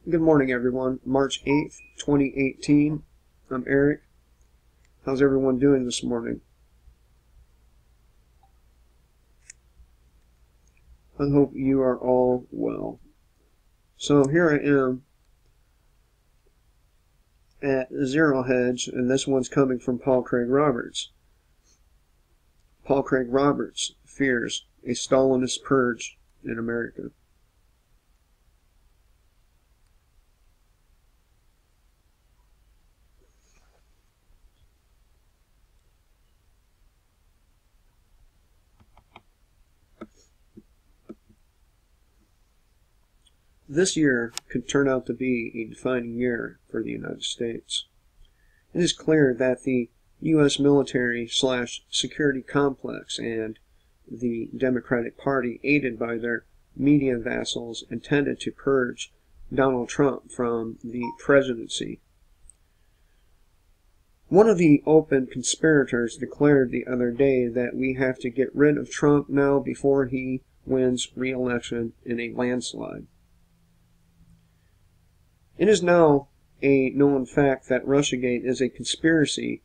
Good morning, everyone. March 8th, 2018. I'm Eric. How's everyone doing this morning? I hope you are all well. So here I am at Zero Hedge, and this one's coming from Paul Craig Roberts. Paul Craig Roberts fears a Stalinist purge in America. This year could turn out to be a defining year for the United States. It is clear that the U.S. military/security complex and the Democratic Party, aided by their media vassals, intended to purge Donald Trump from the presidency. One of the open conspirators declared the other day that we have to get rid of Trump now before he wins re-election in a landslide. It is now a known fact that Russiagate is a conspiracy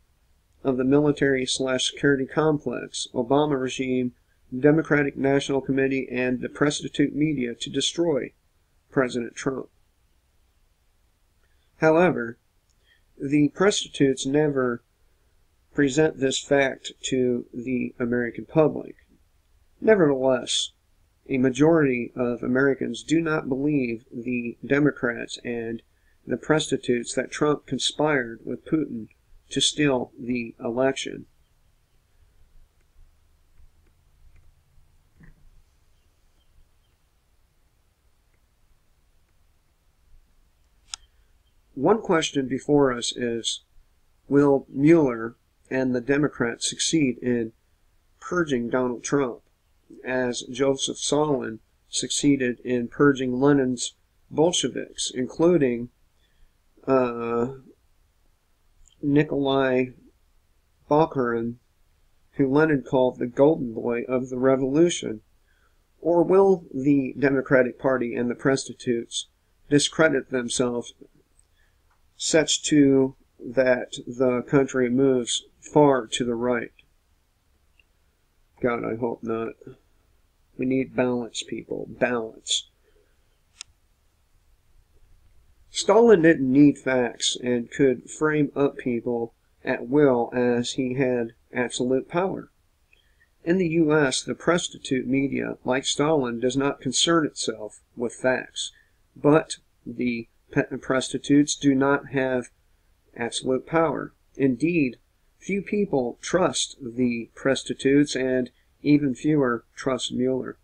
of the military/security complex, Obama regime, Democratic National Committee, and the prostitute media to destroy President Trump. However, the prostitutes never present this fact to the American public. Nevertheless, a majority of Americans do not believe the Democrats and the prostitutes that Trump conspired with Putin to steal the election. One question before us is, will Mueller and the Democrats succeed in purging Donald Trump, as Joseph Stalin succeeded in purging Lenin's Bolsheviks, including Nikolai Bukharin, who Lenin called the golden boy of the revolution? Or will the Democratic Party and the prostitutes discredit themselves such to that the country moves far to the right? God, I hope not. We need balance, people. Balance. Stalin didn't need facts and could frame up people at will as he had absolute power. In the U.S., the prostitute media, like Stalin, does not concern itself with facts, but the prostitutes do not have absolute power. Indeed, few people trust the prostitutes, and even fewer trust Mueller.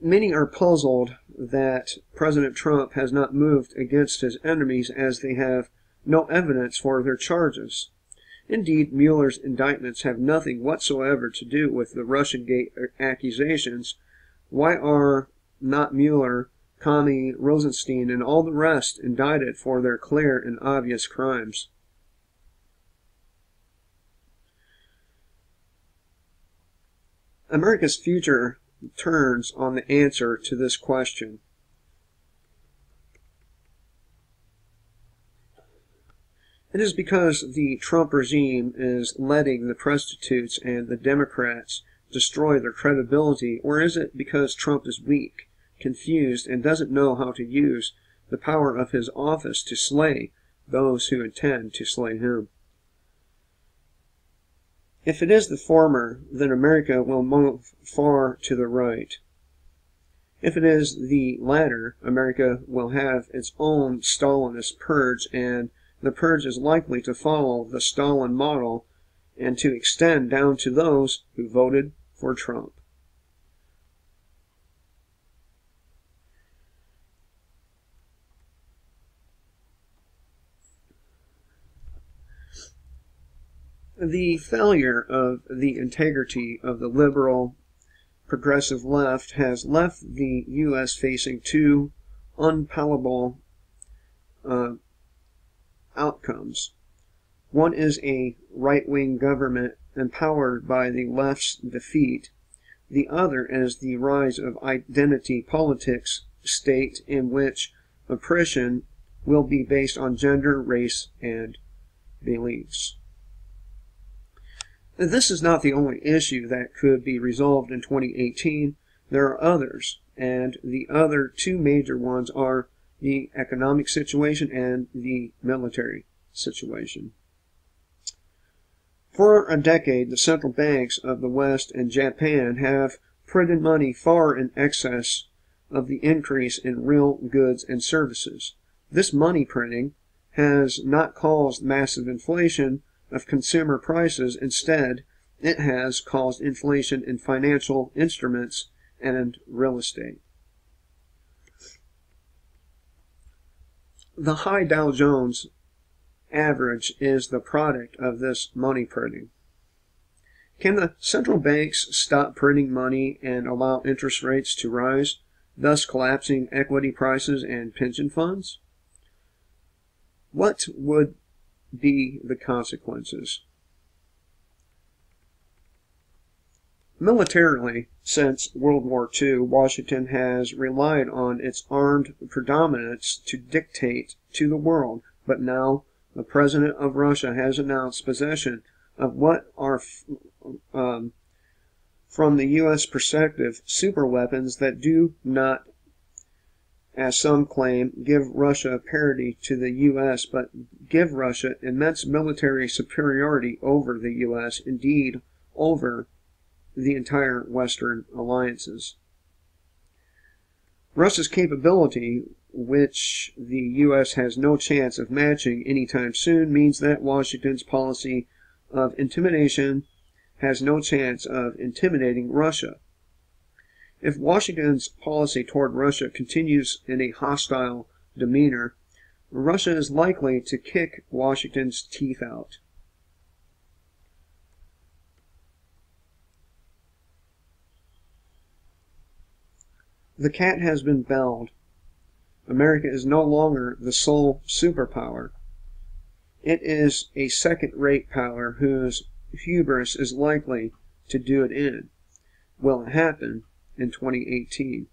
Many are puzzled that President Trump has not moved against his enemies, as they have no evidence for their charges. Indeed, Mueller's indictments have nothing whatsoever to do with the Russiagate accusations. Why are not Mueller, Comey, Rosenstein, and all the rest indicted for their clear and obvious crimes? America's future turns on the answer to this question. It is because the Trump regime is letting the prostitutes and the Democrats destroy their credibility, or is it because Trump is weak, confused, and doesn't know how to use the power of his office to slay those who intend to slay him? If it is the former, then America will move far to the right. If it is the latter, America will have its own Stalinist purge, and the purge is likely to follow the Stalin model and to extend down to those who voted for Trump. The failure of the integrity of the liberal progressive left has left the U.S. facing two unpalatable outcomes. One is a right-wing government empowered by the left's defeat, The other is the rise of identity politics state in which oppression will be based on gender, race, and beliefs. This is not the only issue that could be resolved in 2018. There are others, and the other two major ones are the economic situation and the military situation. For a decade, the central banks of the West and Japan have printed money far in excess of the increase in real goods and services. This money printing has not caused massive inflation of consumer prices. Instead, it has caused inflation in financial instruments and real estate. The high Dow Jones average is the product of this money printing. Can the central banks stop printing money and allow interest rates to rise, thus collapsing equity prices and pension funds? What would be the consequences? Militarily, since World War II, Washington has relied on its armed predominance to dictate to the world, but now the president of Russia has announced possession of what are, from the U.S. perspective, superweapons that do not, as some claim, give Russia parity to the U.S., but give Russia immense military superiority over the U.S., indeed over the entire Western alliances. Russia's capability, which the U.S. has no chance of matching anytime soon, means that Washington's policy of intimidation has no chance of intimidating Russia. If Washington's policy toward Russia continues in a hostile demeanor, Russia is likely to kick Washington's teeth out. The cat has been belled. America is no longer the sole superpower. It is a second-rate power whose hubris is likely to do it in. Will it happen in 2018?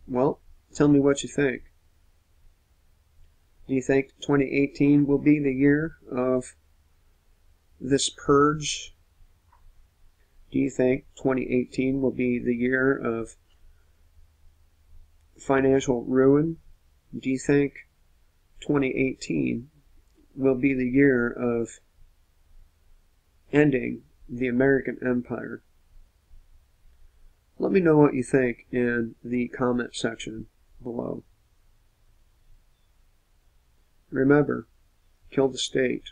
Well, tell me what you think. Do you think 2018 will be the year of this purge? Do you think 2018 will be the year of financial ruin? Do you think 2018 will be the year of ending the American empire? Let me know what you think in the comment section below. Remember, kill the state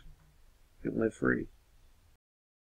and live free.